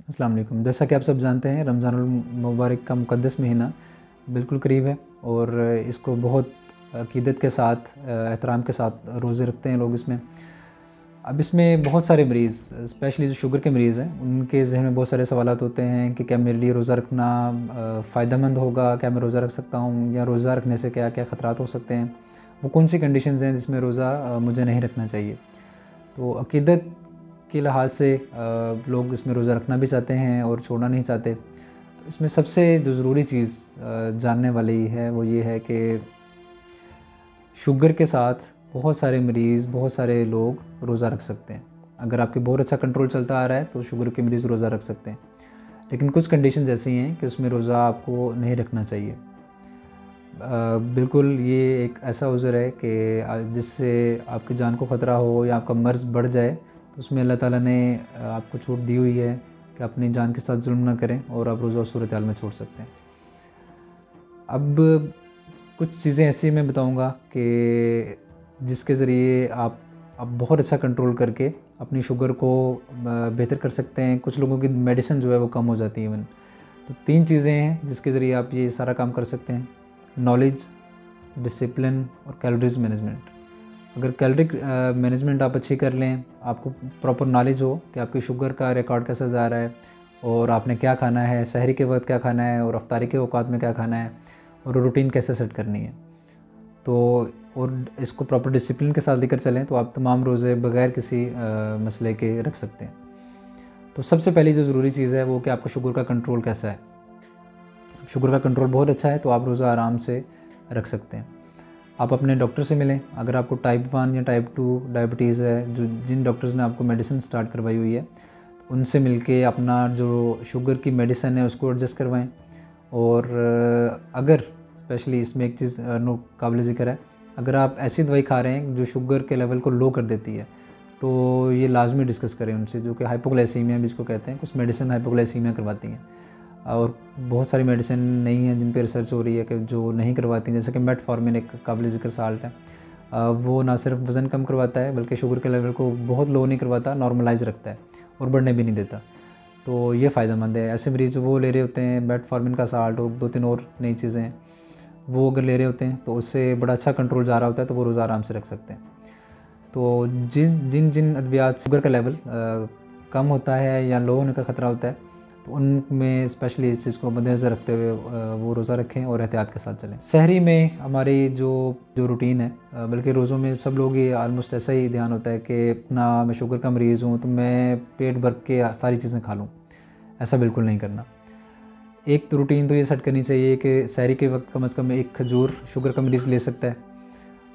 अस्सलाम वालेकुम। जैसा कि आप सब जानते हैं, रमज़ानुल मुबारक का मुक़द्दस महीना बिल्कुल करीब है और इसको बहुत अक़ीदत के साथ एहतराम के साथ रोज़े रखते हैं लोग इसमें। अब इसमें बहुत सारे मरीज़ स्पेशली जो शुगर के मरीज़ हैं, उनके ज़हन में बहुत सारे सवालात होते हैं कि क्या मेरे लिए रोज़ा रखना फ़ायदेमंद होगा? क्या मैं रोज़ा रख सकता हूँ? या रोज़ा रखने से क्या-क्या ख़तरात हो सकते हैं? वो कौन-सी कंडीशंस हैं जिसमें रोज़ा मुझे नहीं रखना चाहिए? तो अक़ीदत के लिहाज से लोग इसमें रोज़ा रखना भी चाहते हैं और छोड़ना नहीं चाहते। तो इसमें सबसे जो ज़रूरी चीज़ जानने वाली है वो ये है कि शुगर के साथ बहुत सारे मरीज़, बहुत सारे लोग रोज़ा रख सकते हैं। अगर आपके बहुत अच्छा कंट्रोल चलता आ रहा है तो शुगर के मरीज़ रोज़ा रख सकते हैं। लेकिन कुछ कंडीशंस ऐसी हैं कि उसमें रोज़ा आपको नहीं रखना चाहिए। बिल्कुल ये एक ऐसा उज़र है कि जिससे आपकी जान को ख़तरा हो या आपका मर्ज़ बढ़ जाए, तो उसमें अल्लाह ताला ने आपको छूट दी हुई है कि अपनी जान के साथ ज़ुल्म ना करें और आप रोज़ा उस सूरत हाल में छोड़ सकते हैं। अब कुछ चीज़ें ऐसी मैं बताऊँगा कि जिसके ज़रिए आप बहुत अच्छा कंट्रोल करके अपनी शुगर को बेहतर कर सकते हैं। कुछ लोगों की मेडिसिन जो है वो कम हो जाती है इवन। तो 3 चीज़ें हैं जिसके ज़रिए आप ये सारा काम कर सकते हैं। नॉलेज, डिसिप्लिन और कैलोरीज़ मैनेजमेंट। अगर कैलोरी मैनेजमेंट आप अच्छी कर लें, आपको प्रॉपर नॉलेज हो कि आपकी शुगर का रिकॉर्ड कैसा जा रहा है और आपने क्या खाना है, सहरी के वक़्त क्या खाना है और इफ्तारी के औकात में क्या खाना है और रूटीन कैसे सेट करनी है। तो और इसको प्रॉपर डिसिप्लिन के साथ लेकर चलें तो आप तमाम रोज़े बगैर किसी मसले के रख सकते हैं। तो सबसे पहली जो ज़रूरी चीज़ है वो कि आपका शुगर का कंट्रोल कैसा है। शुगर का कंट्रोल बहुत अच्छा है तो आप रोज़ा आराम से रख सकते हैं। आप अपने डॉक्टर से मिलें। अगर आपको टाइप 1 या टाइप 2 डायबिटीज़ है, जो जिन डॉक्टर्स ने आपको मेडिसिन स्टार्ट करवाई हुई है, उनसे मिलके अपना जो शुगर की मेडिसिन है उसको एडजस्ट करवाएं। और अगर स्पेशली इसमें एक चीज़ काबिल ज़िक्र है, अगर आप ऐसी दवाई खा रहे हैं जो शुगर के लेवल को लो कर देती है, तो ये लाजमी डिस्कस करें उनसे, जो कि हाइपोग्लाइसीमिया भी इसको कहते हैं। कुछ मेडिसिन हाइपोग्लाइसीमिया करवाती हैं और बहुत सारी मेडिसिन नहीं है जिन पे रिसर्च हो रही है कि जो नहीं करवाती, जैसे कि मेटफॉर्मिन एक काबिल ज़िक्र साल्ट है। वो ना सिर्फ वज़न कम करवाता है बल्कि शुगर के लेवल को बहुत लो नहीं करवाता, नॉर्मलाइज़ रखता है और बढ़ने भी नहीं देता। तो ये फ़ायदेमंद है। ऐसे मरीज़ वो ले रहे होते हैं मेटफॉर्मिन का साल्ट और 2-3 और नई चीज़ें, वो अगर ले रहे होते हैं तो उससे बड़ा अच्छा कंट्रोल जा रहा होता है, तो वो रोज़ा आराम से रख सकते हैं। तो जिन जिन अद्वियात शुगर का लेवल कम होता है या लो होने का ख़तरा होता है, तो उनमें स्पेशली इस चीज़ को मद्देनज़र रखते हुए वो रोज़ा रखें और एहतियात के साथ चलें। सहरी में हमारी जो रूटीन है, बल्कि रोज़ों में सब लोग ये ऑलमोस्ट ऐसा ही ध्यान होता है कि अपना मैं शुगर का मरीज़ हूँ तो मैं पेट भर के सारी चीज़ें खा लूँ। ऐसा बिल्कुल नहीं करना। एक तो रूटीन तो ये सेट करनी चाहिए कि सहरी के वक्त कम से कम एक खजूर शुगर का मरीज़ ले सकता है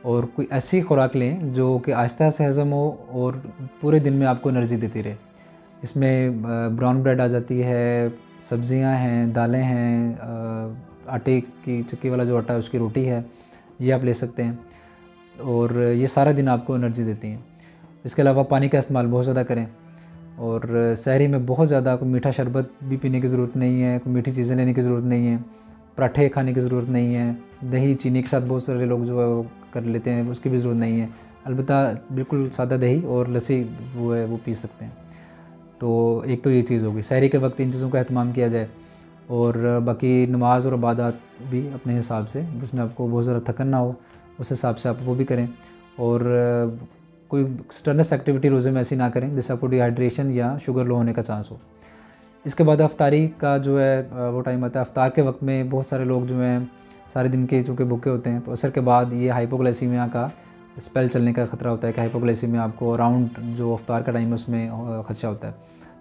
और कोई ऐसी खुराक लें जो कि आहिस्ता से हज़म हो और पूरे दिन में आपको एनर्जी देती रहे। इसमें ब्राउन ब्रेड आ जाती है, सब्जियां हैं, दालें हैं, आटे की चक्की वाला जो आटा है उसकी रोटी है, ये आप ले सकते हैं और ये सारा दिन आपको एनर्जी देती हैं। इसके अलावा पानी का इस्तेमाल बहुत ज़्यादा करें और सहरी में बहुत ज़्यादा कोई मीठा शरबत भी पीने की ज़रूरत नहीं है, कोई मीठी चीज़ें लेने की ज़रूरत नहीं है, पराठे खाने की ज़रूरत नहीं है, दही चीनी के साथ बहुत सारे लोग जो है वो कर लेते हैं, उसकी भी ज़रूरत नहीं है। अलबत्ता बिल्कुल सादा दही और लस्सी वो है वो पी सकते हैं। तो एक तो ये चीज़ होगी, सहरी के वक्त इन चीज़ों का एहतमाम किया जाए और बाकी नमाज और इबादत भी अपने हिसाब से, जिसमें आपको बहुत ज़्यादा थकन ना हो, उस हिसाब से आप वो भी करें और कोई स्ट्रेनस एक्टिविटी रोज़े में ऐसी ना करें जिससे आपको डिहाइड्रेशन या शुगर लो होने का चांस हो। इसके बाद अफ्तारी का जो है वो टाइम आता है। अफ्तार के वक्त में बहुत सारे लोग जो हैं सारे दिन के चूँकि भूखे होते हैं, तो असर के बाद ये हाइपोग्लाइसीमिया का स्पेल चलने का ख़तरा होता है कि हाइपोग्लाइसीमिया आपको अराउंड जो अफ्तार का टाइम है उसमें खदशा होता है।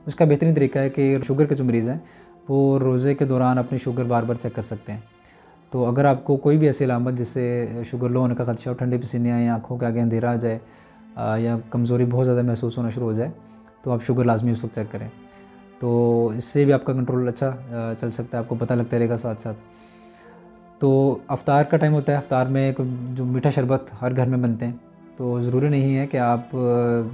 उसका बेहतरीन तरीका है कि शुगर के जो मरीज़ हैं वो रोज़े के दौरान अपनी शुगर बार बार चेक कर सकते हैं। तो अगर आपको कोई भी ऐसी अलामत जिससे शुगर लो होने का खदशा हो, ठंडे पसीने आए, आँखों के आगे अंधेरा आ जाए या कमज़ोरी बहुत ज़्यादा महसूस होना शुरू हो जाए, तो आप शुगर लाजमी उस वक्त चेक करें। तो इससे भी आपका कंट्रोल अच्छा चल सकता है, आपको पता लगता रहेगा साथ साथ। तो अफ्तार का टाइम होता है, अफ्तार में जो मीठा शरबत हर घर में बनते हैं, तो ज़रूरी नहीं है कि आप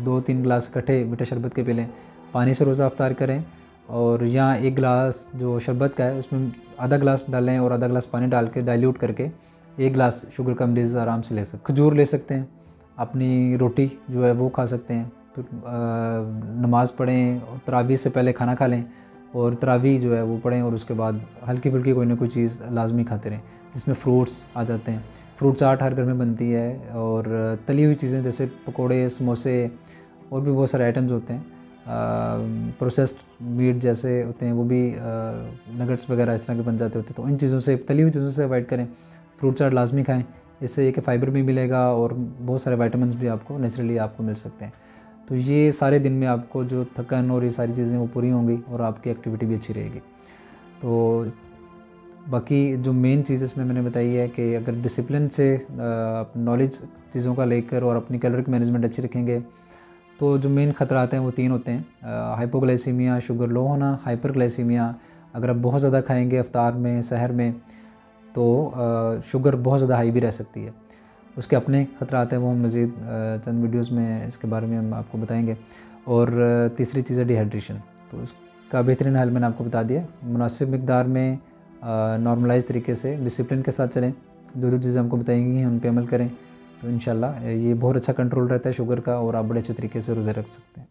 2-3 गिलास इकट्ठे मीठे शरबत के पी लें। पानी से रोज़ा अफ्तार करें और या 1 गिलास जो शरबत का है उसमें आधा गिलास डालें और आधा गिलास पानी डाल के डाइल्यूट करके 1 गिलास शुगर का मरीज़ आराम से ले सकते। खजूर ले सकते हैं, अपनी रोटी जो है वो खा सकते हैं, फिर नमाज़ पढ़ें और तरावीह से पहले खाना खा लें और तरावी जो है वो पढ़ें, और उसके बाद हल्की फुल्की कोई ना कोई चीज़ लाजमी खाते रहें, जिसमें फ्रूट्स आ जाते हैं। फ्रूट चाट हर घर में बनती है, और तली हुई चीज़ें जैसे पकोड़े, समोसे और भी बहुत सारे आइटम्स होते हैं। प्रोसेस्ड मीट जैसे होते हैं वो भी, नगेट्स वगैरह इस तरह के बन जाते होते हैं। तो इन चीज़ों से, तली हुई चीज़ों से अवॉइड करें। फ्रूट चाट लाजमी खाएँ, इससे ये कि फ़ाइबर भी मिलेगा और बहुत सारे विटामिन्स भी आपको नेचुरली आपको मिल सकते हैं। तो ये सारे दिन में आपको जो थकान और ये सारी चीज़ें वो पूरी होंगी और आपकी एक्टिविटी भी अच्छी रहेगी। तो बाकी जो मेन चीज़ इसमें मैंने बताई है कि अगर डिसिप्लिन से नॉलेज चीज़ों का लेकर और अपनी कैलोरी मैनेजमेंट अच्छी रखेंगे, तो जो मेन खतरात हैं वो 3 होते हैं। हाइपोग्लाइसीमिया, शुगर लो होना, हाइपरग्लाइसीमिया। अगर आप बहुत ज़्यादा खाएँगे इफ्तार में, सहर में, तो शुगर बहुत ज़्यादा हाई भी रह सकती है। उसके अपने खतरात हैं, वो हम मज़ीद चंद वीडियोस में इसके बारे में हम आपको बताएंगे। और तीसरी चीज़ है डिहाइड्रेशन। तो उसका बेहतरीन हल मैंने आपको बता दिया। मुनासिब मिकदार में नॉर्मलाइज तरीके से डिसिप्लिन के साथ चलें। जो चीज़ें हमको बताई गई हैं उन पे अमल करें, तो इंशाल्लाह ये बहुत अच्छा कंट्रोल रहता है शुगर का, और आप बड़े अच्छे तरीके से रोज़े रख सकते हैं।